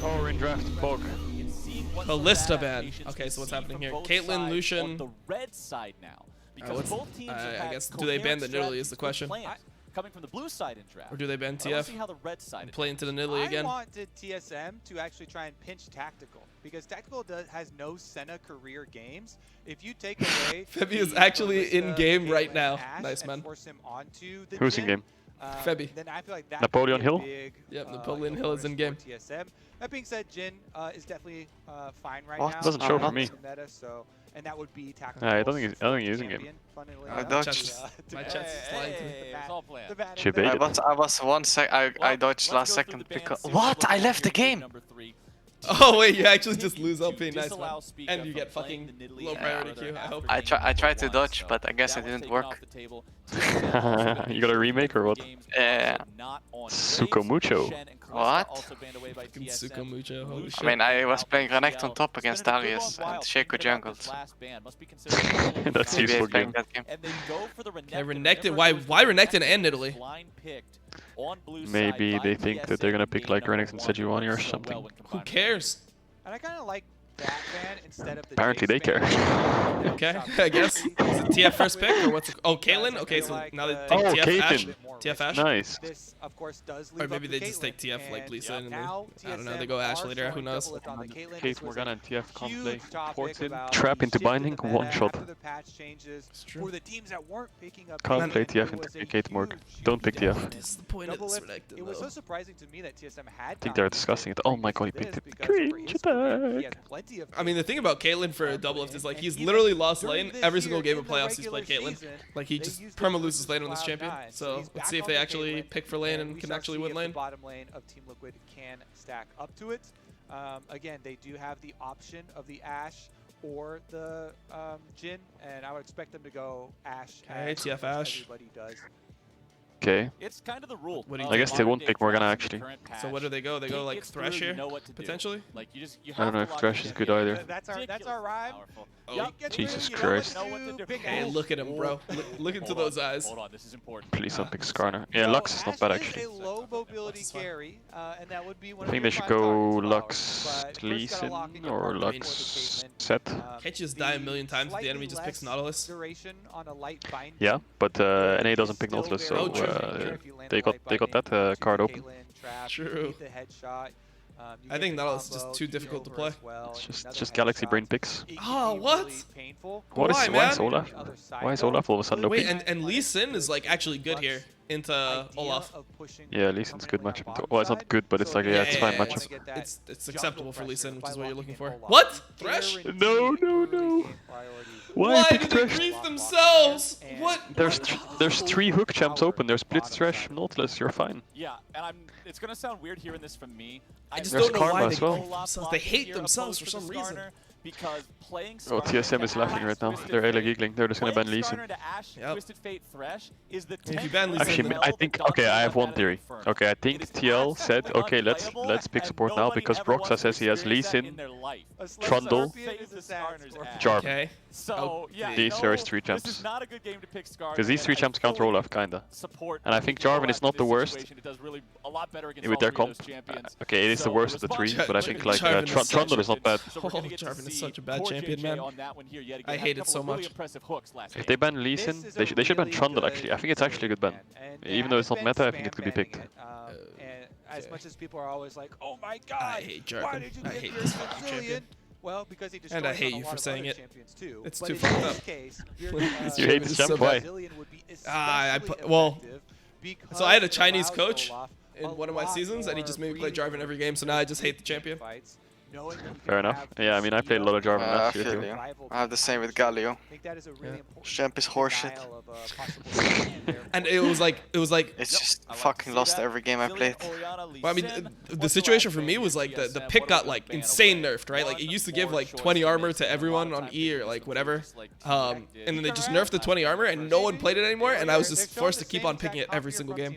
Or in draft bog. Ballista ban. Okay, so what's happening here? Caitlyn, Lucian. The red side now. Because both teams I guess, do they ban the Nidalee is the question. Coming from the blue side in draft. Or do they ban TF? Let's see how the red side play into the Nidalee again? I wanted TSM to actually try and pinch Tactical because Tactical has no Senna career games. If you take away Febby is actually in game right now. Nice, man. Force him onto the Who's in game? Febby. Then I feel like that Napoleon Hill? big, yep, Napoleon Hill is in game. TSM. That being said, Jin is definitely fine right now. Doesn't show for me. Meta, so, and that would be Tactical. I don't think he's using game. I dodged. My chest is flying Chibated. I was 1 sec. I dodged last second because. What? I left the game. Oh wait, you actually just lose LP, nice man. And you get fucking low priority queue, I hope. I tried to dodge, but I guess it didn't work. You got a remake or what? Suko Mucho. What? Suko Mucho, holy shit. I mean, I was playing Renekton on top against Darius and Shaco jungled. That's useful game. Okay, Renekton, why Renekton and Nidalee? Maybe they think that they're gonna pick like Renekton Sejuani or something. Who cares? And I kind of like that ban instead of the Apparently they care. Okay, I guess. Is it TF first pick or what's it? Oh, Caitlyn? Okay, so now they take TF Ash. TF Ash? Nice. This, of course, does or maybe they just take TF like Lisa and I don't know, they go Ash later, who knows? Kate Morgana and TF can't play. Ported, trap into binding, one shot. It's true. Can't play TF into Kate Morg. Don't pick TF. What is the point of this Renekton It was so though? surprising to me that TSM had. I think they're discussing it. Oh my god, he picked it. Cringe attack. I mean, the thing about Caitlyn for a double lift is like he's literally lost lane every single game of playoffs he's played Caitlyn. Like he just perma loses lane on this champion. So let's see if they actually pick for lane and can actually win lane. The bottom lane of Team Liquid can stack up to it. Again, they do have the option of the Ashe or the Jhin, and I would expect them to go Ashe. Okay, TF Ashe. Everybody does. Okay. It's kind of the rule. I guess they won't pick Morgana actually. So what do they go? They go like Thresh here, potentially? Like you I don't know if Thresh is good either. That's our rhyme. Oh, Jesus Christ. Hey, look at him, bro. Look into those eyes. Hold on, this is important. Please don't pick Skarner. Yeah, Lux is not bad actually. A low mobility carry, and that would be one I think they should go Lux Lee Sin or Lux Set. Can't you just die a million times if the enemy just picks Nautilus? Yeah, but NA doesn't pick Nautilus, so they got that card open. True. I think Nautilus is just too difficult to play. It's just Galaxy Brain picks. Oh, what? Why man? is Olaf? Why is Olaf all of a sudden OP? Wait, and Lee Sin is like actually good here into Olaf. Yeah, Lee Sin's good matchup. Well, it's not good, but it's like yeah, it's fine matchup. It's acceptable for Lee Sin, which is what you're looking for. What? Thresh? No. Why Why pick did they Thresh? grief themselves? What? There's 3 hook champs open. There's Blitz, Thresh, Nautilus. You're fine. Yeah, and it's gonna sound weird hearing this from me. I just There's don't know why Karma they as well. grief themselves. They hate themselves for some reason. Because playing Oh, TSM is laughing right now. They're hella giggling. They're just gonna ban Lee Sin. Yep. If you ban Lee Sin, Actually, I think okay. I have one theory. Okay, I think TL said okay, let's pick support now because Broxa says he has Lee Sin, Trundle, Jarvan. Okay. So yeah, These are his 3 champs. This is not a good game to pick Scar. Because these 3 champs counter Olaf kinda. And I think Jarvan is not the worst with their comp. Okay, it is the worst of the 3, but I think like Trundle is not bad. Oh, Jarvan is such a bad champion, man. I hate it so much. If they ban Lee Sin, they should ban Trundle actually. I think it's actually a good ban. Even though it's not meta, I think it could be picked. As much as people are always like, oh my god, I hate Jarvan. I hate this fucking champion. Well, because he and I hate you for saying it. It's too fucked up. You hate this champ? Why? Well, so I had a Chinese coach in one of my seasons, and he just made me play Jarvan every game, so now I just hate the champion. Fair enough. Yeah, I mean, I played a lot of Jarvan last year too. I have the same with Galio. Champ is horseshit. And it was like it's just fucking lost every game I played. Well, I mean, the situation for me was like the pick got like insane nerfed, right? Like it used to give like 20 armor to everyone on E or like whatever, and then they just nerfed the 20 armor and no one played it anymore, and I was just forced to keep on picking it every single game.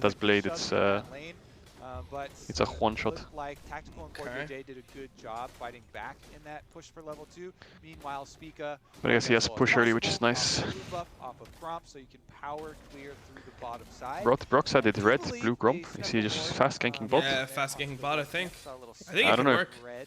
Meta's Blade, it's a one-shot. Looked like Tactical and Okay. J did a good job fighting back in that push for level 2. Meanwhile, Spica. But I guess he has push early, which is nice. Buff off of Gromp, so you can power clear through the bottom side. Broxide did red, blue Gromp. Is he just fast ganking bot? Yeah, fast ganking bot, I think. Saw a little I think I it don't could know. work. red.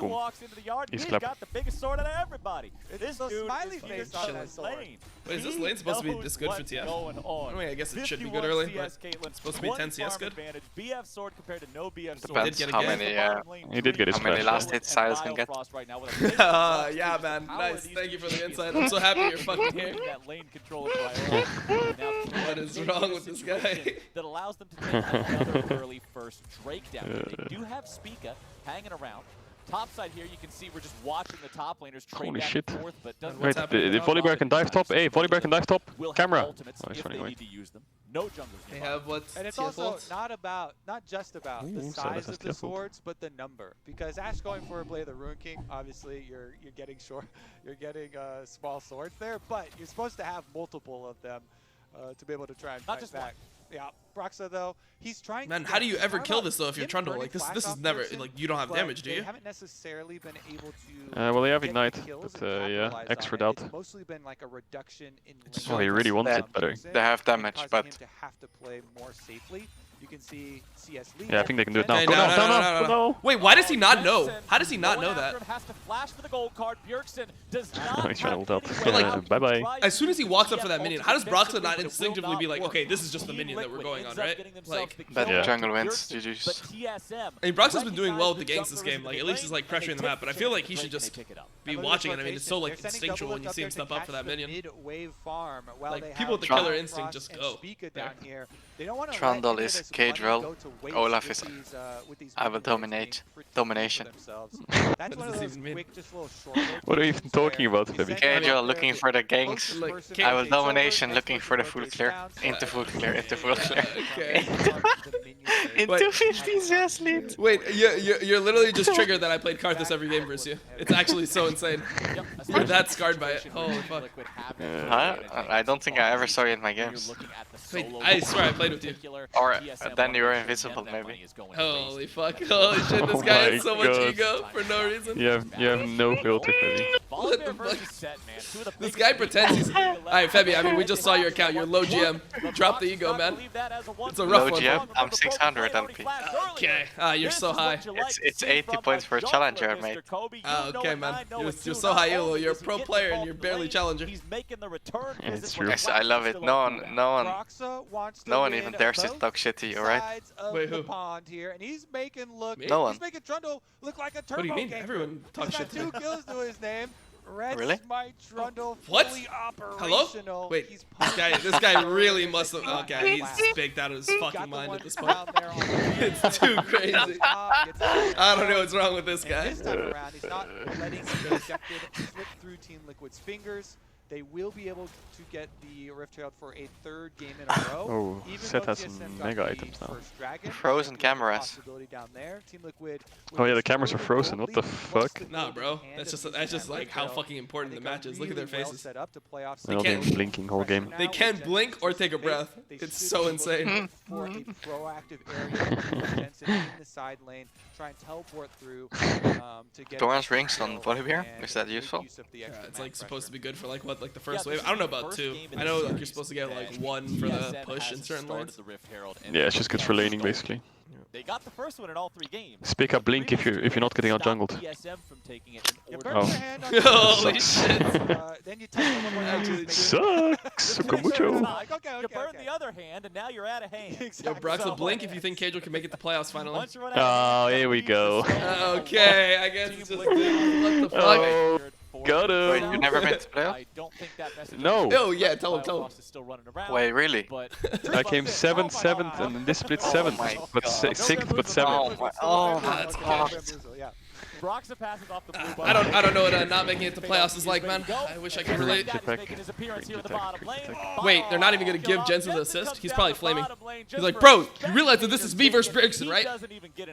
Boom. walks into the yard, He's he's clap. got the biggest sword out of everybody. This the dude smiley is face here on that sword. lane. Wait, is this He lane supposed to be knows this good for what's TF? going on. I mean, I guess it should be good 51 early, CS but Caitlyn, supposed to be 10 20 CS farm good. advantage. BF sword compared to no BF sword. Depends get a how game. many, He did get his how many flash. last hit styles can get. Yeah, man. Nice. Thank you for the insight. I'm so happy you're fucking here. That lane control priority. What is wrong with this guy? That allows them to take another early first Drake down. They do have Spica hanging around. Top side here, you can see we're just watching the top laners trade Holy back shit. and forth, but doesn't What's Wait, happening? the Volibear can dive top. Hey, Volibear can dive top. will have Camera. ultimates Oh, he's if running they away. need to use them. No junglers They nearby. have what? And it's TF also ults? not just about the Ooh, so size that's of the TF ult. swords, but the number. Because Ash going for a Blade of the Ruin King, obviously you're getting short, you're getting small swords there, but you're supposed to have multiple of them to be able to try and Not fight just back. Yeah, Broxa though, he's trying. Man, to how do you he's ever talking kill about this though if you're him Trundle? burning Like this flash is off never Vixen, like you don't have but damage, do they you? haven't necessarily been able to. Well, they have get Ignite, the kills but and yeah, capitalize X on for it. that. It's mostly been like a reduction in It's Oh, he really really wants That- it better. They have damage, causing but him to have to play more safely. You can see CS lead. Yeah, I think they can do it now. Okay, Go no, now, no, no, no, no, no, no. Wait, why does he not know? Jensen How does he not going know after that? him, has to flash for the gold card. Bjergsen does not He's trying to have ult out. any But, way like, out. He bye-bye. tries As soon as he to walks use up for the that minion, ultimate how does Broxton defensively, not but it will instinctively be like, work. okay, this is just the Team minion that we're Liquid going on, ends up right? getting themselves Like, the Bad kill on jungle wins, Bjergsen, GG's. but TSM I mean, Broxton's been doing well with the recognized ganks this junglers game. in Like, the at least he's like lane, and pressuring they the map. take But the I feel chance like to he should break and just they pick it up. be And with watching this it. I mean, it's rotation, so like they're sending instinctual double when you lift see him up step there up to for that catch the minion. mid-wave farm while Like, they people have with the John killer instinct Frost just and go. Spica There. down here. They don't want to Trundle let any of is this Cage money roll. go to waste Olaf with is these I will minion waves dominate. being pretty Domination. for themselves. What That's one does of this those even mean? quick, just little short What are you even rotations talking where about, you Febby? send Cage them roll up looking there, for the the ganks. closest Like, person Cage- I will takes over, domination next looking person for the full rotates clear. down, so Into full clear, into full clear. Okay. In Wait. 250 CS lead. Wait, you're literally just triggered that I played Karthus every game versus you. It's actually so insane. Yep, You're that scarred by it. Holy fuck. Huh? I don't think I ever saw you in my games. Wait, I swear I played with you. Or then you were invisible, maybe. Holy fuck. Holy shit, this Oh guy my has so much God. ego for no reason. You have no filter, Febby. What the fuck? This guy pretends he's... Alright, Febby, I mean, we just saw your account. You're low GM. Drop the ego, man. It's a rough Low one. GM? I'm 600 LP. Okay. You're so high. It's 80 points for a challenger, mate. Okay, man. You're so high elo. You're a pro player and you're barely challenger. He's making the return. It's true. Yes, I love it. No one even dares to talk shit to you, right? Wait, who? The pond here, and he's making Me? No one. He's making Trundle look like a turbo. What do you mean? ganker. Everyone talks He's shit got to me. 2 kills to his name. Red Really? Smite Trundle What? fully Hello? operational. Wait, He's this guy really must have... Okay, he's baked out of his fucking mind at this point. It's too crazy. I don't know what's wrong with this guy. This time around, he's not letting the ejected slip through Team Liquid's fingers. They will be able to get the Rift Herald for a 3rd game in a row. Oh, Even Seth though has some TSM got mega the items now. first dragon, Frozen there's a cameras. possibility down there. Team Liquid Oh yeah, the with cameras are the frozen. gold What the lead, fuck? plus the Nah, gold bro. in hand That's of just TSM like Rift how Herald, fucking important the they got match is. Look at their really well faces. set up to playoffs. They're all can't- been blinking whole game. They can't blink or take a breath. It's so insane. For a proactive area, Jensen in the side lane, try and teleport through to get Doran's rings on Volibear? and Is that make useful? use of the Yeah, extra it's man like supposed to be pressure. good for like what, like the first Yeah, wave. this I don't know is the about first 2. game in I the know like you're series supposed to get like that 1 for the TSM push in hasn't certain started lanes. the Rift Herald, and Yeah, it's just good for laning, stolen. basically. They got the first one in all 3 games. Speak up, blink if you're not getting out jungled. TSM from taking it in You order. burn Oh. your hand on Holy Sucks. shit. then you touch it one more time. Actually, just make it- Sucks. Just make sure it's Mucho. not. Okay, You burn the other hand, and now you're out of hand. Yo, Exactly. Brox'll So- blink if you think Cage can make it to playoffs finally. Once you run out of Oh, hands, here we that go. leaves the solo. Okay, I guess it's just... What the fuck? Oh, got Wait, him. you never been to playoff? I don't think that message. No. Oh, yeah, tell him, tell him. Frost is still running around, Wait, really? but I came 7th, 7th, and then this split 7th. my But God. 6th, but 7th. Oh my, oh That's my hard. God. Yeah. Broxa passes off the blue I don't know what not making it to playoffs is like, man. I wish I could relate. Wait, they're not even gonna give Jensen the assist? He's probably flaming. He's like, bro, you realize that this is me versus Bjergsen, right?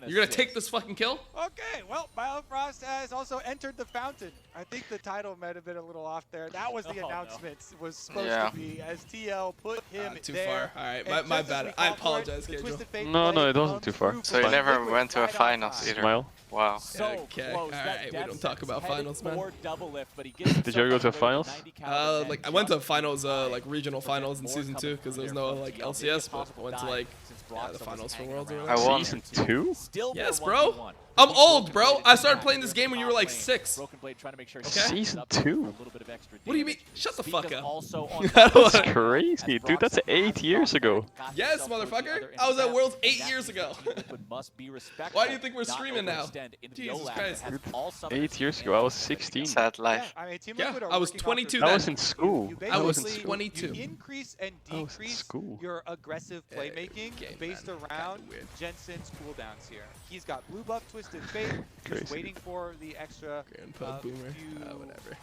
You're gonna take this fucking kill? Okay, well, Biofrost has also entered the fountain. I think the title might have been a little off there. That was the Oh, no. announcement. Was supposed Yeah. to be as TL put him Too there. far. Alright, And my just as we bad. I call for it, apologize, the Cage. Twisted Fate No, play it wasn't comes too far. through It's So you for fine. never Liquid went to a right on finals time. either. Smile. Wow. So Okay, close. That alright, we death don't talk about sentence finals, headed man. for double lift, but he gets Did you ever go to a himself finals? 90 count and Like I went to just finals, behind. like regional finals in More season 2 coming because through there's there no from like TL. LCS, Maybe a but went to possible like since the Broxa was finals for hanging Worlds or around. whatever. I won. Season 2? Still Yes, for bro. 1v1. I'm He's old, Broken bro. Blade I is started back playing here this in game when the you were top like lane. 6. Broken Blade trying to make sure he Okay. stays Season up 2? a little bit of extra What do you damage. mean? Shut the Spica's fuck up. also on I top don't of That's wanna- crazy, dude. That's 8 years ago. Yes, motherfucker. I was at Worlds 8 years ago. Why do you think we're streaming now? Jesus Christ. 8 years ago, I was 16. Sad Yeah, life. I mean, Team Yeah, Liquid are I was working off 22 their I then. was in school. You I was basically- 22. You increase and I was in decrease school. your aggressive playmaking game, based man. around Kinda weird. Jensen's cooldowns here. He's got blue buff Twisted Twisted Fate. Just waiting for the extra boomer. few, Whatever.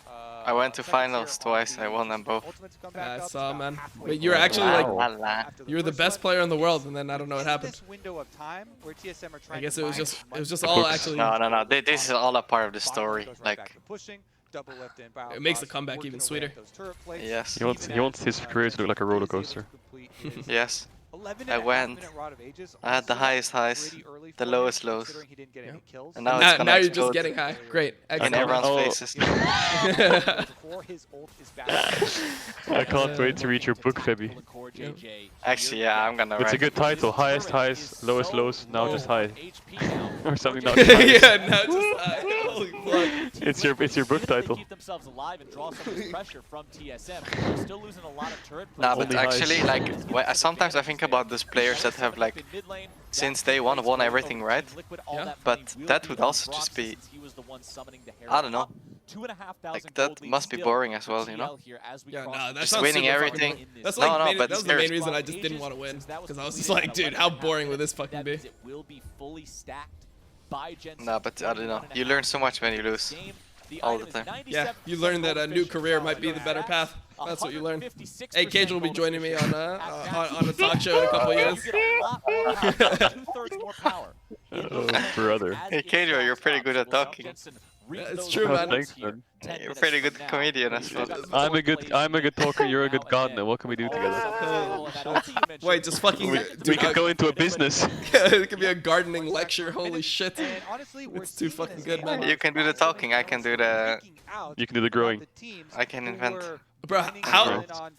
I went to seconds finals here twice. on I the won them both. ultimate to come back I up. saw, It's about man. halfway Wait, you're through. actually like, After you were the first best one, player in the world, it's and then I don't know what within happened. this window of time where TSM are trying I guess to it was find just as much all books. actually. No. This is all a part of the story. Bottom right goes right Like, back to pushing. Double lift and Bioprost It makes the comeback working even away sweeter. at those turret plates. yes. He wants his career to look like a roller coaster. Yes. 11 I and a half went. minute Rod of Ages. I had the Honestly, highest highs, pretty early the for lowest him, lows. considering he didn't get any kills. And now it's gonna Now you're just explode getting high. Great. in Excellent. everyone's Oh. faces. Before his ult is back. I can't wait to read your book, Febby. Actually, yeah, I'm gonna It's a write. good title. Highest highs, lowest lows, now just high. Or something not Yeah, now it's just high. Holy fuck. It's your book title. Keep themselves alive and draw some of this pressure from TSM. They're still losing a lot of turret. Nah, but Only highs. actually, like, sometimes I think about those players that have, like, since day one won everything, right? Yeah. But that would also just be, I don't know. Like, that must be boring as well, you know? Yeah, no, that Just sounds winning super everything. fucking boring. That's No, like no, main, but that was the main seriously. reason I just didn't want to win, because I was just like, dude, how boring would this fucking be? Nah, but I don't know. You learn so much when you lose. All the time. Yeah, you learn that a new career might be the better path. That's what you learn. Hey, Cage will be joining me on a talk show in a couple of years. Oh, brother. Hey, Kedro, you're pretty good at talking. Yeah, it's true, Oh, man. thanks, man. You're a pretty good comedian as well. I'm a good talker. You're a good gardener. What can we do together? Wait, just fucking. We can go into a business. It could be a gardening lecture. Holy shit. And honestly, we're It's too seeing fucking this good, man. game You can do the talking, I can do the... You can do the growing. I can invent. Bro,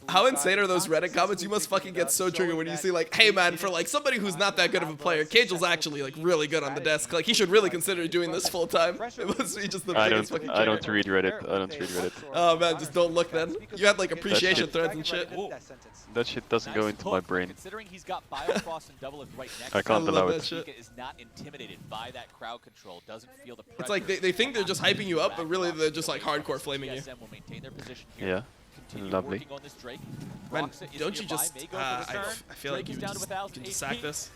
how insane are those Reddit comments? You must fucking get so triggered when you see like, hey man, for like somebody who's not that good of a player, Cagel's actually like really good on the desk. Like he should really consider doing this full time. It must be just the biggest fucking trigger. I don't read Reddit. I don't read Reddit. Oh man, just don't look then. You had like appreciation threads and shit. That shit doesn't go into my brain. Considering he's got Biofrost and Double Lift right next I can't I love allow that it. shit. is not intimidated by that crowd control. Doesn't feel the pressure. It's like they think they're just hyping you up, but really they're just like hardcore flaming you. TSM will maintain their position here. Yeah. Continue Lovely. working on this Drake. Man, Roxa is don't you nearby, just? may go for the I turn. feel like Drake you is down to just 1,000 can just sack HP. this.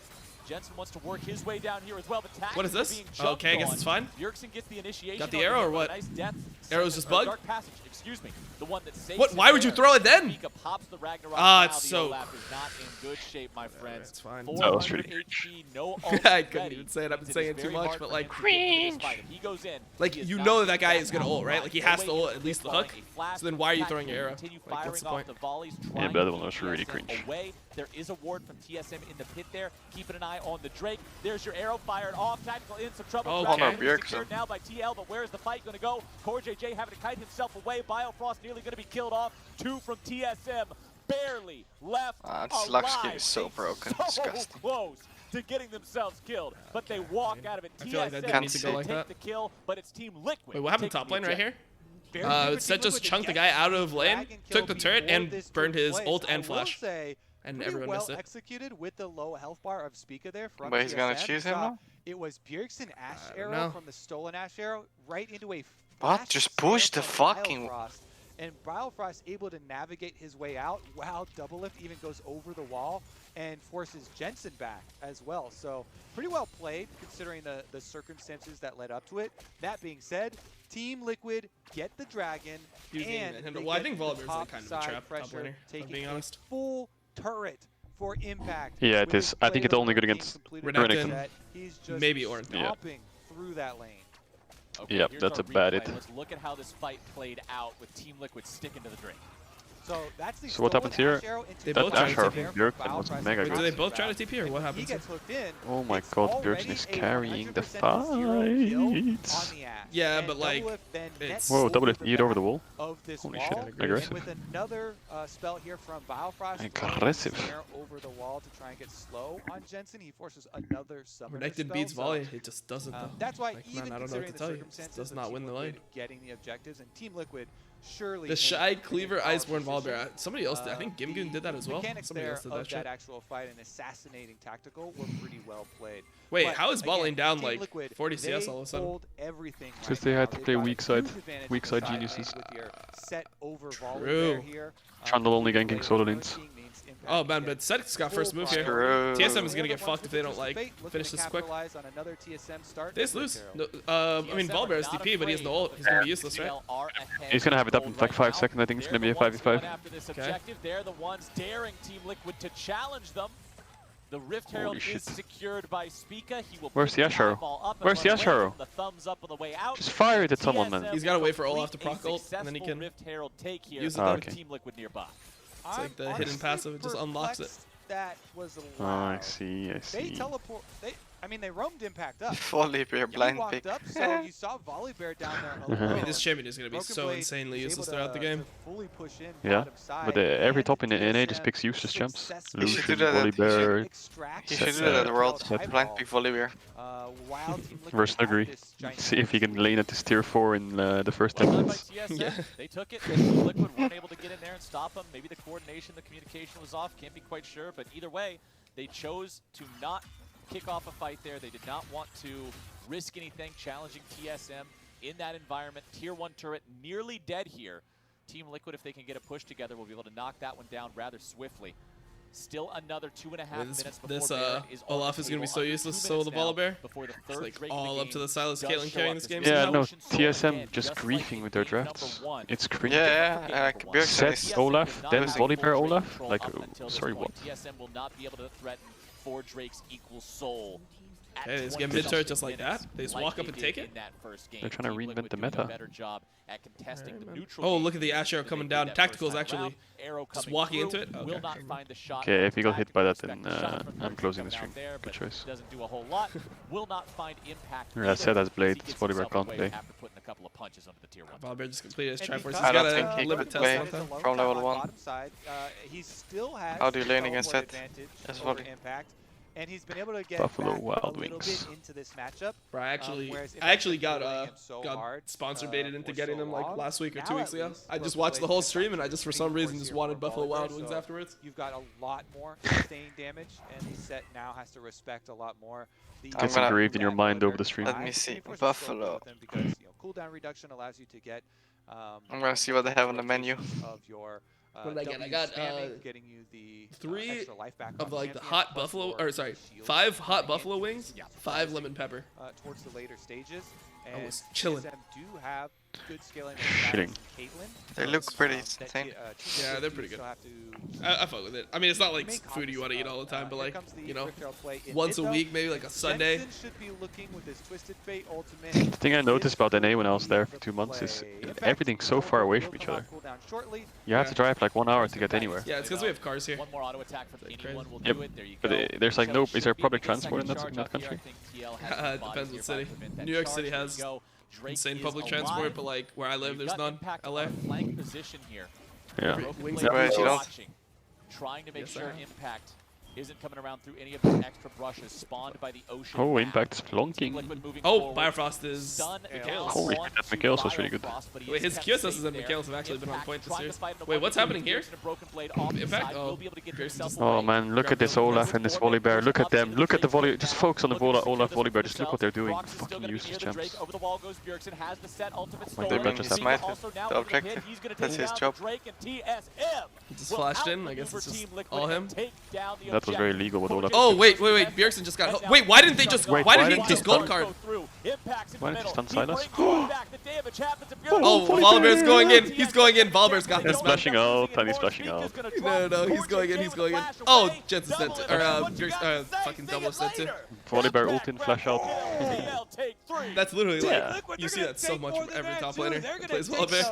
Jensen wants to work his way down here as well, but Tax What is this? being jumped Okay, I guess on. it's fine. Bjergsen gets the initiation. Got the on arrow hit, or but what? a nice death. Arrow's just Or bugged? Dark Passage, excuse me. The one that saves What? him Why would you there. throw it then? Mika pops the Ragnarok. Ah, now. it's The so- Olaf is not in good shape, my friends. it's fine. That was 400 pretty HP, no ult I couldn't ready. even say it. I've been It saying is it too very much, hard but for like, him to get into this fight. If he goes in, like he is you not know that getting guy back is gonna on ult, right? line. Like he has to Away ult at least the hook. a flash. So then why are you Tax throwing your will arrow? continue Like, what's firing the off point? the volleys, Yeah, trying but that to one was keep really TSM cringe. away. There is a ward from TSM in the pit there. Keeping an eye on the Drake. There's your arrow fired off. Tactical in some trouble. Oh, Dragon okay. being Bjergsen. secured now by TL, but where is the fight going to go? Core JJ having to kite himself away. Biofrost nearly going to be killed off. 2 from TSM. Barely left This Lux alive. game is so They broken. So Disgusting. close to getting themselves killed, but they walk out of it. I feel like that TSM didn't need to go will like take that. the kill, but it's Team Liquid. Wait, what happened taking top the lane right objective. here? Set just chunked the guy out of lane, took the turret, and burned his ult and flash. And Pretty everyone well missed it. executed with the low health bar of Spica there from But he's gonna TSM. choose him now? It was Bjergsen Ash I don't arrow know. from the stolen Ash arrow right into a What? flash Just snare push the from fucking- Biofrost. And Biofrost able to navigate his way out while Double Lift even goes over the wall and forces Jensen back as well. So pretty well played considering the circumstances that led up to it. That being said, Team Liquid get the dragon and they Well, I get think the Volibear's like top kind of a side trap top pressure, laner, if I'm taking being a honest. full turret for impact. Yeah, it with is. his I think it's players only good being against completed Renekton. set. He's just Maybe Ornn. Yeah. stomping through that lane. Okay, Yep, here's that's our a bad replay. hit. Let's look at how this fight played out with Team Liquid sticking to the Drake. So that's the So what happens stolen here? Ash arrow into They the both back tried to there TP. from Bjergsen was Biofrost. mega Wait, good. do they both try to TP or what He happens? gets hooked in. Oh my It's god, already Bjergsen is a carrying the 100% zero kill fight. on the Ash. Yeah, And but, like, Double Lift then it's- nets Whoa, Double Lift the kneed over the back wall. of this Holy wall. shit, aggressive. And with another spell here from Biofrost, Aggressive. snare over the wall to try and get slow on Jensen, he forces another summoner Renekton spell. beats so, volley, it just doesn't though. that's why Like, even man, I don't know what considering to the tell you. It circumstances does of not Team win the Liquid lane. getting the objectives and Team Liquid surely The Shy, Cleaver, Iceborne, Volibear. Somebody else did. I think Gimgoon did that as well. Mechanics Somebody there else did of that shit. that actual fight and assassinating tactical were pretty well played. Wait, But how is bot again, lane down Team like Liquid, 40 CS all of a they sudden? hold everything Because right they now. had to They've play got a weak side. huge advantage Weak in side the lane geniuses. with your set over True. Volibear here. Trundle only Cleaver ganking later solo on lanes. ganking means Impact Oh can man, get but Cedric's got first move here. True. TSM is The gonna other get ones fucked with if they the don't Twisted like Fate looking finish to this quick. capitalize on another TSM start. They just lose. Material. No, I mean, Volibear is DP, but he has no ult. He's gonna be useless, right? He's gonna have it up in like 5 seconds. I think it's gonna be a 5v5. Okay. They're the ones daring Team Liquid to challenge them. The Rift Herald Holy is shit. secured by Spica. He will Where's pick the Asharo? eyeball up and Where's the run away Asharo? from the thumbs up on the way out. Just fire it at someone, TSM man. He's gotta will wait for Olaf to complete proc a ult, and then he successful can Rift Herald take here use it Ah, there. with okay. Team Liquid nearby. It's like the I'm hidden honestly passive, it just unlocks it. perplexed That was Oh, allowed. I see, I They see. teleport. I mean, they roamed Impact up. Volibear You blind walked pick. up, so you saw Volibear down there I alone. mean, this champion is gonna be Broken so Blade insanely was useless able throughout the to game. fully push in Yeah, bottom side, but every and top in the NA just TSM picks useless champs. successfully You should Lucian, do that. Volibear, extract He should should do do that that at at Worlds. Eyeball, Blind pick Volibear. while Team Liquid versus had Nuguri. this See if he can gigantic lane at this tier 4 in the first 10 Well done by minutes. TSM. Yeah. They took it. Team Liquid weren't able to get in there and stop them. Maybe the coordination, the communication was off. Can't be quite sure. But either way, they chose to not kick off a fight there. They did not want to risk anything challenging TSM in that environment. Tier 1 turret nearly dead here. Team Liquid, if they can get a push together, will be able to knock that one down rather swiftly. Still another 2.5 minutes before Baron is on Olaf the is gonna be table. so Under useless 2 solo the minutes now Volibear. before the It's third like Drake of the all up game to the Silas does Caitlyn show carrying up. this game. Yeah, so no, Again, TSM just just like griefing with their the game drafts. number 1. It's cringe. Yeah, Bjergsen Set is Olaf, then losing. Volibear Olaf? Like, sorry, what? what? TSM will not be able to threaten 4 Drake's equal soul. at Hey, they just get 20 mid turret just like minutes, that? They just walk up and they take did it? in that first game. They're trying to Team reinvent Liquid the doing a meta. better job at contesting the man. neutral Oh, game look at the Ash arrow than coming they down. did that Tacticals first time actually around. Arrow just coming walking through, into it? will Okay. not find the shot. Okay, if he got hit by that, Expect then the shot from I'm Third closing the coming out stream. there, Good but choice. doesn't do a whole lot. Will not find impact. Yeah, I said either as Blade, as he it's gets Volibear himself can't away play. after putting a couple of punches under the tier 1. Volibear just completed his And Triforce. because He's I don't got think a he limit could test play. one time. From level 1. Bottom side, he still has How do you lane somewhat against that? advantage As over Volley. Impact, and he's been able to get Buffalo back Wild a little Wings. bit into this matchup. Bro, I actually whereas got Impact was bullying him so hard, sponsor baited into for getting so him like long. last week or Now 2 weeks at ago. least I just Buffalo watched the whole Impact stream and I just for some reason just here wanted for Buffalo Volibear, Wild Wings so afterwards. You've got a lot more sustained damage, and the set now has to respect a lot more. Gets engraved in your mind over the stream. Let me see. Of course, Buffalo. with him because, cooldown reduction allows you to get. I'm gonna see what they have on the menu. Of your, What did I get? I W got, spamming, getting you the 3 extra life back of on like the champion, hot plus buffalo, your or sorry, shield 5 hot coming buffalo in. wings, Yeah, 5 lemon pepper. Towards the later stages. I And was chilling. TSM do have good scaling. Shitting. They look pretty insane. Yeah, they're pretty good. I fuck with it. I mean, it's not like food you want to eat all the time, but like, you know, once a week, maybe like a Sunday. Jensen should be looking with his Twisted Fate ultimate. The thing I noticed about NA when I was there for 2 months is everything's so far away from each other. You have to drive like 1 hour to get anywhere. Yeah, it's because we have cars here. One more auto attack from anyone will Yep. do it. There you But go. there's like no, is there public Should be transport in the that second charge country? up here. I think TL has It the depends bodies what city. nearby to prevent that New York charge. City There you has go. Drake insane is public alive. transport, but like where I live, You've there's got none. Impact LA. on a flank position here. Yeah. Broken Wings Blade up. is Wait, watching, trying to make Yes, sure sir. Impact isn't coming around through any of the extra brushes spawned by the ocean. Oh, map. Impact is Team flunking. Liquid moving Oh, forward. Bifrost is Stun Mikhail's. Holy on shit, that to Mikhail's was really good. Bifrost, but he Wait, is his kept QSSs safe and there. Mikhail's have actually been on Impact point this trying year. to fight in a Wait, what's 1v2. happening here? Pearson, a broken blade off the Impact? side, Oh, will be able to get Pearson himself just- Oh away. man, look at this Olaf and this Volibear. Look at them. Look at the volley. Just focus on the Olaf Volibear. Just look what they're doing. Fucking useless champs. Over the wall goes Bjergsen, has the set ultimate Like they stolen. better just smite Also it. now Double into the check. pit. He's gonna That's take his down job. Drake and TSM. He just will flashed in. I guess outmaneuver it's just Team Liquid all and him. take down the That was very objective. legal with Olaf. Oh wait, Bjergsen just got. Wait, why didn't they just? Wait, why why did he didn't just they gold stun? card? Why didn't he stun Silas? Oh, Volibear's going in. He's going in. Volibear's got He's this. splashing out, and he's splashing out. No, he's going in. He's going in. Oh, Jensen sent it. Or fucking double sent it. Volibear ult in, flash out. That's literally Yeah. like you see that so much from every top laner that plays Volibear.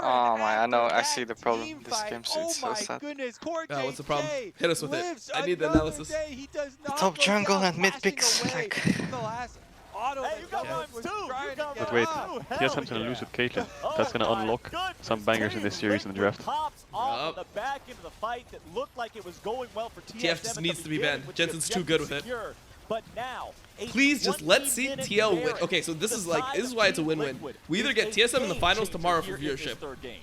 Oh my, I know, I see the problem with this game, so it's so sad. What's the problem? Hit us with it. I need the analysis. Top jungle and mid picks, like. But wait, TSM's gonna lose with Caitlyn. That's gonna unlock some bangers in this series in the draft. TF just needs to be banned. Jensen's too good with it. But now, Please just let's see TL win. Okay, so this is why it's a win-win. We either get TSM in the finals tomorrow for viewership,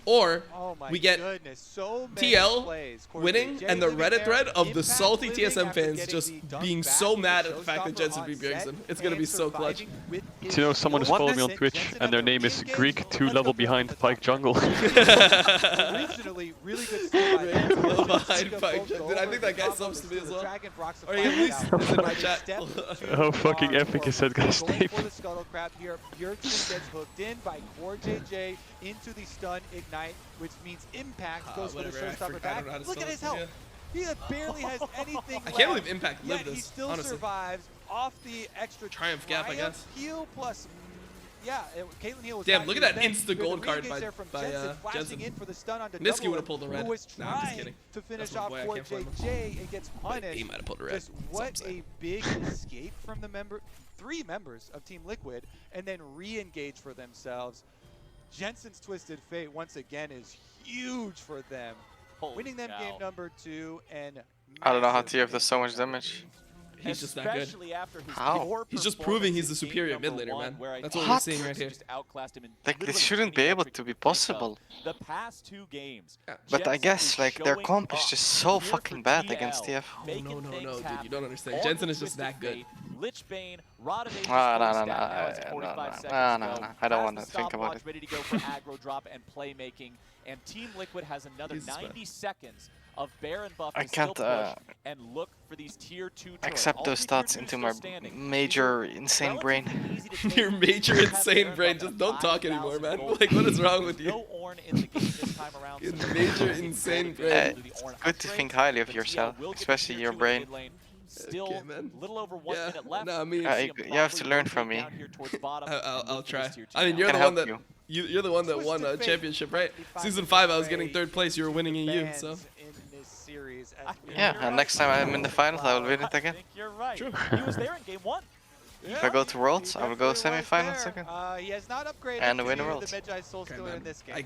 or we get TL winning and the Reddit thread of the salty TSM fans just being so mad at the fact that Jensen beat Bjergsen. It's gonna be so clutch. Do you know someone is following me on Twitch and their name is Greek 2 level behind Pike Jungle? Originally, really good behind Pike Jungle. Dude, I think that guy subs to me as well. Or at least it's in my chat. How fucking epic is that guy's name? For the Scuttle Crab here, Bjergsen gets hooked in by Core JJ into the stun ignite, which means Impact goes for the showstopper back. Look at his health. He barely has anything left. I can't believe Impact lived He this, still honestly. survives off the extra Triumph gap, I guess. Heal plus, yeah, Caitlyn Heal was Damn, not look at even that then. insta gold card by Jensen. In for the stun onto Niski would have pulled the red. Who was Nah, I'm just trying kidding. to finish That's my off boy, I Core can't blame him. JJ and gets punished. He might have pulled the red. Just what a big escape from the three members of Team Liquid, and then re-engage for themselves. Jensen's Twisted Fate once again is huge for them. Winning them game number 2 and I don't know how TF does so much damage. He's just that good. How? He's just proving he's the superior mid laner, man. That's what we're seeing right here. Like, this shouldn't be able to be possible. The past 2 games. But I guess, like, their comp is just so fucking bad against TF. Oh, no, dude, you don't understand. Jensen is just that good. Lichbane, Rodinate, No, I don't want to think about it. Ready to go for aggro drop and playmaking, and Team Liquid has another 90 sequence of Baron buff I to still can't push and look for these tier 2 turrets. accept those thoughts into my major insane brain. Your major insane brain, just don't talk anymore, man. Like, what is wrong with you? No Ornn in the game this time around. Your major insane brain. It's good to think highly of yourself, especially your brain. Still, Okay, man. little over 1 minute left. Nah, I mean, you have to learn from me. I'll try. I mean, you're the one that you're the one that won a championship, right? Season 5, I was getting 3rd place. You were winning EU, so. Yeah, and next time I'm in the finals, I will win it again. I think you're right. True. He was there in game 1. If I go to Worlds, I will go semi-finals again. He has not upgraded And to win the Worlds. Magi Soul Stealer in this game. I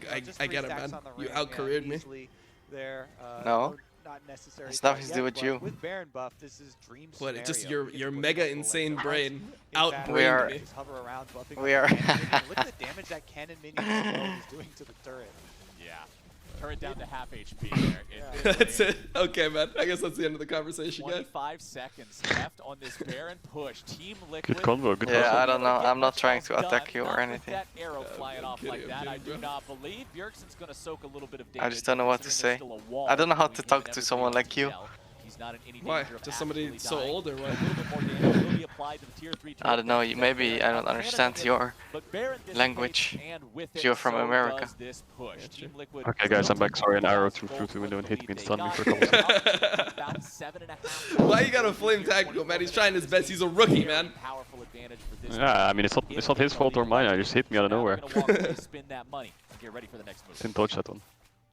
get it, man. You out-careered me. There, No. Not necessary. It's nothing to do with you. With Baron buff, this is dream What? It's just scenario. your mega insane brain outbrained We are- me. Just hover around, buffing We up are- the cannon. Look at the damage that cannon minion is doing to the turret. Yeah. Turret down to half HP there. That's it. Okay, man. I guess that's the end of the conversation, guys. 25 seconds left on this Baron push. Team Liquid. Good convo, good Yeah, convo. I don't know. I'm not trying to attack you or anything. That arrow flying off like kidding, that, I do bro. not believe. Bjergsen's going to soak a little bit of damage. I just don't know what to say. I don't know how to talk to someone like you. He's not in any Why? danger of Just somebody actually so dying. old or A what? little bit more damage will be applied to the tier 3 I don't know. Maybe I don't understand your But Baron dissipates, language. and with it, You're from so America. does this push. Team Liquid Okay, guys, I'm back. Sorry, an arrow through the window and hit me and stunned me for a couple seconds. About 7.5 Why you gotta flame tactical, man? He's trying his best. He's a rookie, man. powerful advantage for this Yeah, I mean, it's not his fault or mine. I just hit me out of nowhere. Spin that money and get ready for the next move. Didn't touch that one.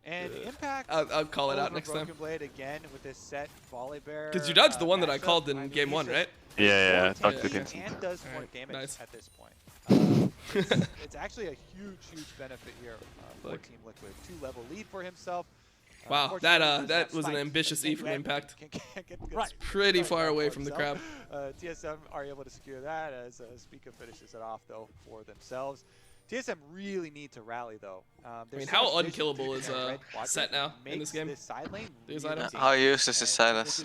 And Impact. I'll call it out over next time. Broken Blade again with this set volley bear. Because you dodged the one that I matchup. called in mean, game he's 1, just right? Yeah, more tucked it tanky in. and does more Alright, damage nice. at this point. It's actually a huge benefit here for Look. Team Liquid. 2-level lead for himself. Wow, Unfortunately, that was an spiked. ambitious Can't E from get- Impact. can't get good Right. Pretty strike far back away for from the himself. crab. TSM are able to secure that as Spica finishes it off though for themselves. TSM really need to rally though. I mean, how unkillable is Set now in this game? These items? How useless is Silas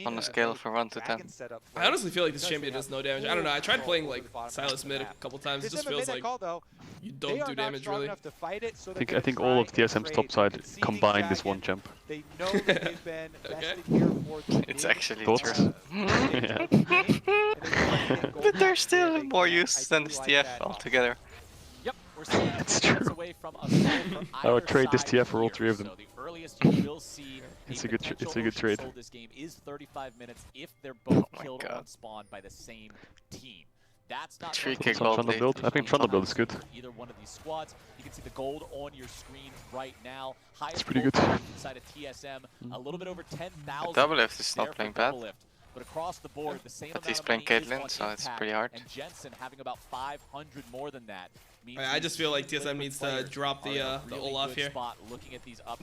on a scale from 1 to 10? I honestly feel like this champion does no damage. I don't know. I tried playing like Silas mid a couple times. It just feels like you don't do damage really. I think all of TSM's top side combined is one champ. They know that they've been vested here for the It's league. actually Thoughts? true. Yeah. But they're still more useless than this TF altogether. Yep, we're still It's 10 minutes true. away from a goal from I would either trade this side TF for all here. 3 of them. So the earliest you will see It's a good potential trade. Ocean Soul this game is 35 minutes if they're both my killed God. on spawn by the same team. That's not 3K Trundle gold lead. build. I think Trundle build is good. Either one of these squads. You can see the gold on your screen right now. Highest pretty gold good. lead inside of TSM, a little bit over 10,000. Doublelift is there not for playing bad. Doublelift. But across the board, the same But amount he's of playing money is Caitlyn, on so it's Impact, pretty hard. And Jensen having about 500 more than that. I just feel like TSM needs to drop the Olaf here.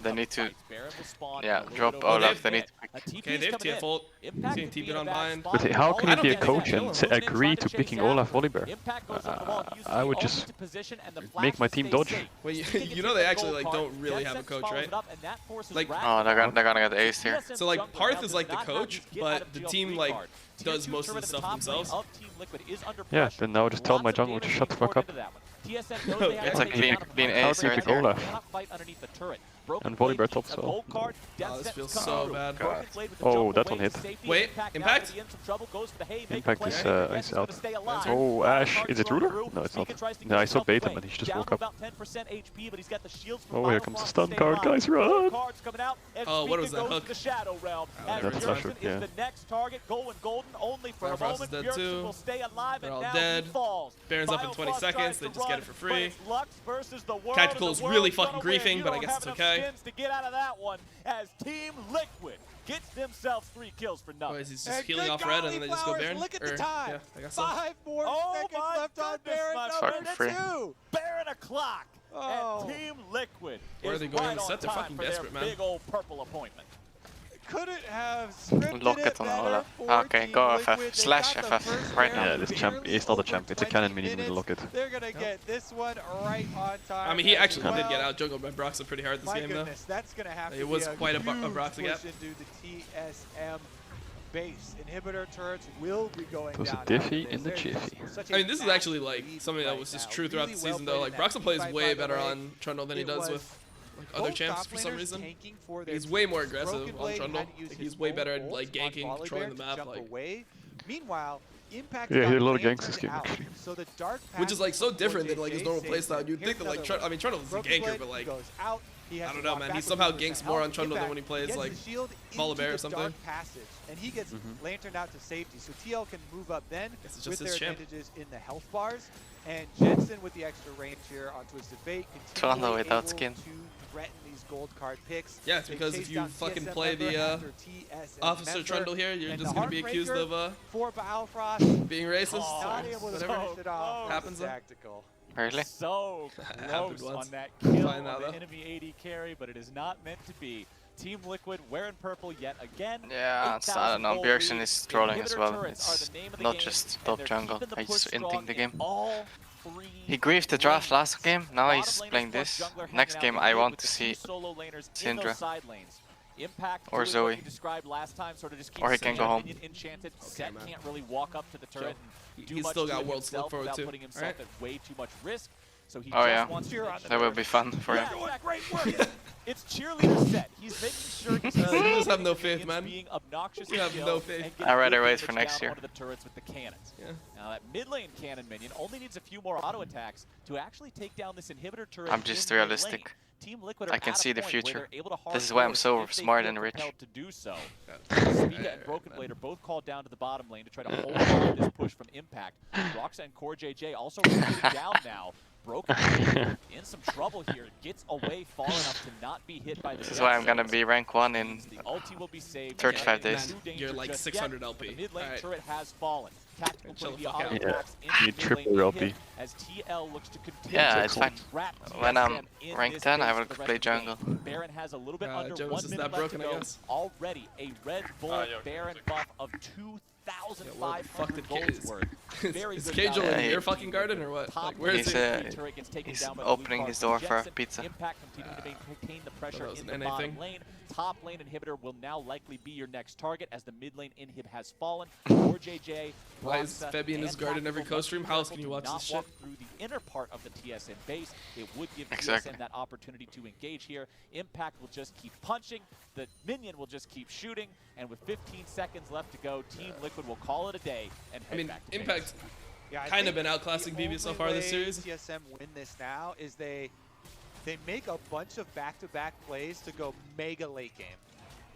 They need to, yeah, drop Olaf. They need to pick. Okay, they have TF ult. Seeing TP on behind. But how can I you don't be a think they coach can and kill him. agree to picking Olaf Volibear? I would just make my team dodge. Well, you know they actually like don't really have a coach, right? Like, Oh, they're gonna get aced here. so like Parth is like the coach, but the team like does most of the stuff themselves. Yeah, then now just tell my jungle to shut the fuck up. It's a clean How ace do you right pick here. Olaf? And Volibear top, so... Oh, this feels so bad. Oh, that one hit. Wait, Impact? Impact is out. Oh, Ash, is it Ruler? No, it's not. No, I saw Beta, but he just woke up. Oh, here comes the stun card, guys, run! Oh, what was that hook? That's Usher, yeah. Firefrost is dead too. They're all dead. Baron's up in 20 seconds, they just get it for free. Tactical is really fucking griefing, but I guess it's okay. To get out of that one as Team Liquid gets themselves 3 kills for nothing. Oh, he's just healing off red and then they just go Baron? Look at the time. Yeah, I guess so. 5 more seconds left on Baron. Fucking free. Baron o'clock. And Team Liquid Where are they going right in the set? They're fucking desperate, man. Big old purple appointment. Couldn't have scripted Lock it it on better Olaf. for Okay, Team go Liquid. FF. They Slash got the FF first right Baron now. Yeah, this champ is not a champ, it's a cannon minion with a locket. They're gonna get this one right on time. I mean, he as actually did well. get out juggled by Broxah pretty hard this My game, goodness, that's gonna have to It was be quite a huge Broxah gap. push into the TSM base. Inhibitor turrets will be going It was a down. diffy after in the this. jiffy. Such I mean, this is a actually like lead something that right was just now. true throughout Really the well season, though. played Like, in that Broxah plays fight, way by the better way. on Trundle than he It does was with like other both champs top for some laners reason. tanking for their He's way more teams. aggressive Broken on Blade Trundle. had to use Like, his he's way own better at ult like on ganking, Volibear controlling the to map. jump Like, away. Meanwhile, Impact Yeah, he got had a lot of ganks lanterned this game, out. actually. So the dark which is like so different than like his normal saves playstyle. him. You'd think Here's that like another I mean Trundle is a Broken ganker, Blade but like goes out. He has I to don't know, walk man. back He with somehow Rivera ganks to more help. on Trundle than Impact when he plays gets like the shield into Volibear or the something. dark passage, and he gets lanterned out to safety. So TL can move up then Guess it's with just their his champ. advantages in the health bars, and Jensen with the extra range here on Twisted Fate Trundle continually without able skin. to threaten these gold card picks. Yeah, it's They because if chase you down fucking TSM play member the after TSM Officer member, Trundle here, you're and just the gonna be accused Heartbreaker of for Balfrost being racist. not or able to whatever. finish it off. Happens, though. Tactical. Really? So Happened close once. on that kill Fine now, on the though. enemy AD carry, but it is not meant to be. Team Liquid wearing purple yet again. Yeah, it's, I don't know. Bjergsen is trolling as well. It's not just top jungle. He's inting the game. He griefed the draft last game. Now he's playing this. Next game, I want to see Syndra. Or Zoe. Or he can go home. Enchanted. Set man. can't really walk up to the turret and do He's much still to got it Worlds to look himself forward without to. putting himself Alright. at way too much risk. So he Oh, just yeah. wants to make sure That will be fun for him. yeah, great work. It's cheerleader set. He's making sure he's You just have no faith, man. being obnoxious You have to no kill faith. and get I'd rather good wait damage for next down year. onto the turrets with the cannons. Yeah. Now that mid lane cannon minion only needs a few more auto attacks to actually take down this inhibitor turret. I'm just in mid realistic. lane. Team Liquid are I can at a see the point where future. they're able to This is why I'm hardcore so if they smart feel and rich. compelled to do so. Spica and Broken Blade are both called down to the bottom lane to try to hold on to this push from Impact. Roxa and Core JJ also rotating down now. Broken Blade in some trouble here. Gets away far enough to not be hit by the This is why I'm gonna Jetsons. be rank 1 in The ulti will be saved. 35 Not in days. true danger You're like just 600 yet, LP. but The mid lane Alright. turret has fallen. Tactical Chill putting the the fuck auto out. attacks Yeah, into need mid triple lane LP. hit as TL looks to continue Yeah, to it's fine. trap When I'm TSM in rank this 10, I base will for the play rest of the jungle. game. Baron has a little bit under Jonas 1 is minute that left broken, to I go. guess. Already a Red Bull Baron buff of 2,500 gold worth. Very Is good Cage value. in Yeah, your he- fucking garden or what? Top Like, where is He's, he? turret gets taken he's down by the opening blue his card door for a Jensen. pizza. Impact continuing to maintain the pressure that was in an the NA bottom thing. lane. Top lane inhibitor will now likely be your next target as the mid lane inhib has fallen. Or JJ, Why is Broxa, Febby in his and garden every Tactical co-stream? How else can you watch not this shit? walk through the inner part of the TSM base. It would give Exactly. TSM that opportunity to engage here. Impact will just keep punching. The minion will just keep shooting. And with 15 seconds left to go, Team Liquid will call it a day and head I mean, back to Impact Yeah, I kind of think been outclassing the BB so only far this way series. TSM win this now is they make a bunch of back-to-back plays to go mega late game.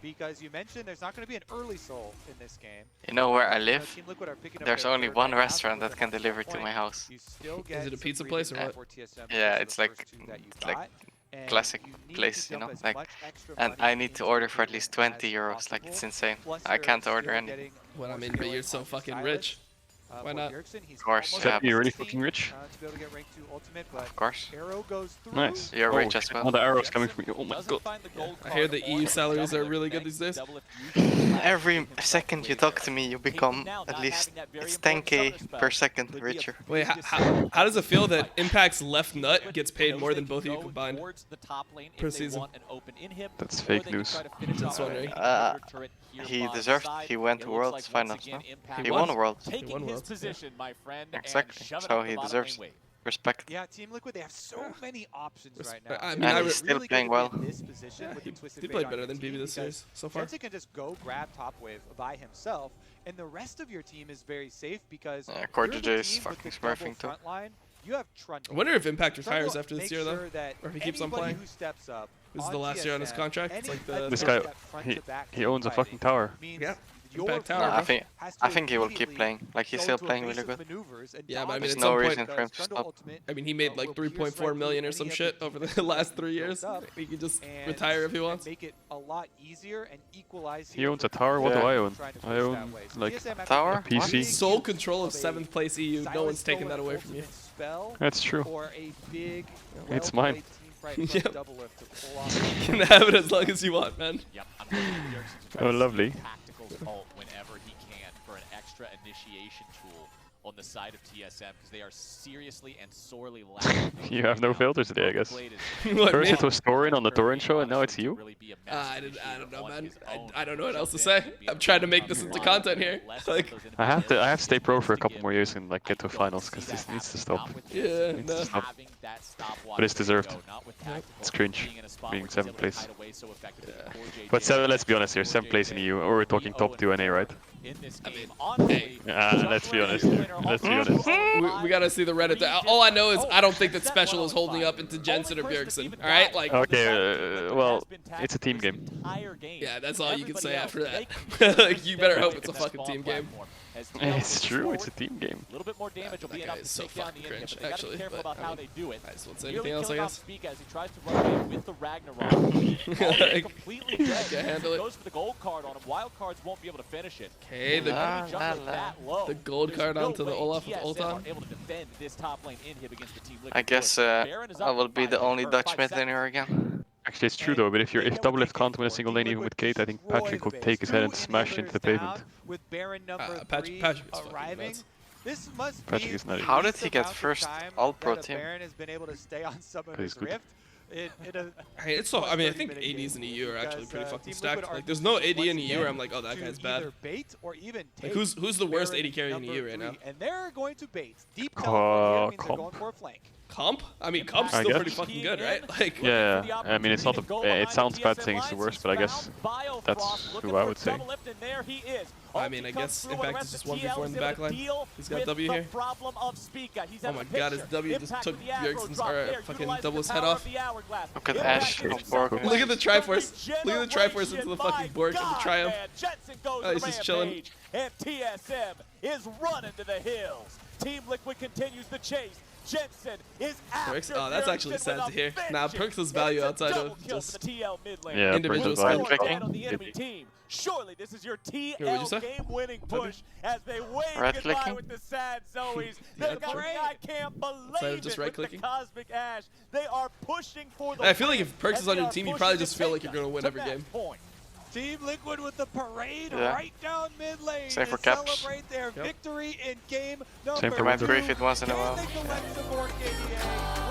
Because you mentioned there's not going to be an early soul in this game. You know where I You know, live? Team Liquid are picking up There's their only third one right now, restaurant so that can at that deliver to point, my house. you still Is get it a some pizza breathing place or room what? for TSM Yeah, because it's of the like- first two that you it's like got, and classic you need place, to you dump know, as like- much extra And money I need to into order the for at least as 20 euros, like possible. it's insane. Plus I you're can't order still any. getting When more I'm in, but skilling you're so on the fucking Silas. rich. Why not? Of course, Is that be really fucking rich? To be able to get rank 2 ultimate, but of course. Arrow goes through. Nice. You're rich as shit, well. Another arrows coming from you. Oh my god. I hear the EU salaries are really good these days. Every second you talk to me, you become at least it's 10k per second richer. Wait, how does it feel that Impact's left nut gets paid more than both of you combined per season? That's fake news. Just wondering. He deserved. He went to Worlds Finals, no? He won Worlds. Taking his Worlds, yeah. position, my friend, Exactly. and So he deserves respect. Yeah, Team Liquid, they have so many options right now. I mean, And he's still really playing good to well. be in this position with the Twisted He Fate played on better your than team BB this because series so far. Jensen can just go grab top wave by himself, and the rest of your team is very safe because Cordy you're J the is team with fucking the double smurfing too. front line. You have Trundle. I wonder if Impact Trundle retires after this makes year, though. sure that Or if he keeps on anybody playing. who steps up This is on the last year on his TSM, contract. It's like the... This guy, that front-to-back he owns a fighting fucking tower. means Yeah. your Impact player tower, I think has to I think he will keep immediately playing. Like he's go still to playing really evasive good. maneuvers and Yeah, but I mean, There's at no some reason point, for him to Trundle stop. ultimate I mean, he made like will pierce right 3.4 through million or any some of shit the over teams the that last he 3 years. built up He could just and retire if he wants. make it a lot easier and equalize. He owns a tower. What do Yeah. I own? I own like Tower? PC. Sole control of 7th place EU. No one's taking that away from you. That's true. Or a big, It's mine. team fight from Yep. double lift to pull off. You can have it as long as you want, man. Yep, I'm going to Oh, lovely. tactical ult whenever he can for an extra initiation tool on the side of TSM because they are seriously and sorely lacking. You have no filters today, I guess. What, First me? it was Thorin on the Torrent show, and now it's you? I don't know, man. I don't know what else to say. I'm trying to make this into content here. Like, I have to stay pro for a couple more years and like get to finals because this needs to stop. yeah, Needs no. to stop. But it's deserved. It's cringe being 7th place. But let's be honest here, 7th place in EU, or we're talking top 2 NA, right? Let's be honest here. Let's be honest. We gotta see the Reddit. All I know is I don't think that Special is holding up into Jensen or Bjergsen. All right, like. Okay, well, it's a team game. Yeah, that's all you can say after that. Like, you better hope it's a fucking team game. It's true, it's a team game. A little bit more damage will be That enough guy to is so take down fucking the cringe, inhib, but they gotta actually. be careful But, about how they do it. I just won't say Nearly anything else, I killing off guess. Speak as he tries to run away with the Ragnarok. Like, Completely dead. can't handle it. Goes for the gold card on him. Wild cards won't be able to finish it. Okay, the The gold card onto the Olaf with ult on. able to defend this top lane inhib against the Team Liquid. I guess I will be the only Dutch mid laner again. Actually, it's true though, but if Doublelift can't win a single lane even with Kate, I think Patrick will take his head and smash into the pavement. With Baron number Patrick is fucking arriving. nuts. This must Patrick be is nutty. How did the he get amount of first time All-Pro that a team? Baron has been able to stay on some of He's his good. rift. Hey, it's so. I mean, I think ADs in EU are actually pretty fucking stacked. Like, there's no AD in EU where I'm like, oh, that guy's bad. Bait or even Like, who's the worst AD carry in EU right now? And they're going to bait. Deep Comp. means they're going for a flank. Comp? I mean, Comp's I still guess. pretty fucking good, right? Like, Yeah, I mean, it's not. It sounds bad saying it's the worst, but I guess that's who I would say. I mean, I guess Impact is just 1v4 in the backline. He's got W here. Oh my god, his W just took Bjergsen's fucking Double's head off. Look at Ash on Borg. Look at the Triforce. Look at the Triforce into the fucking Borg of the Triumph. Oh, he's just chilling. And TSM is running to the hills. Team Liquid continues the chase. Jensen is after Oh, that's actually sad to hear. Nah, Perks' value outside of just Yeah, individual Perks' skill. value. on the enemy team. Surely this is your what'd you say? TL game-winning push as they wave Right goodbye clicking? with the sad Zoes. Yeah, The guy can't Outside believe of just it right with the clicking? Cosmic Ash. They are pushing for the I feel like win, if Perks and is on they your are team, you pushing probably to just feel like take you're gonna us win to every match game. point. Team Liquid with the parade Yeah. right down mid lane Same for to Caps. celebrate their Yep. victory in game number Same for Might Windsor. grief it once in a Can while. they collect some more KDA?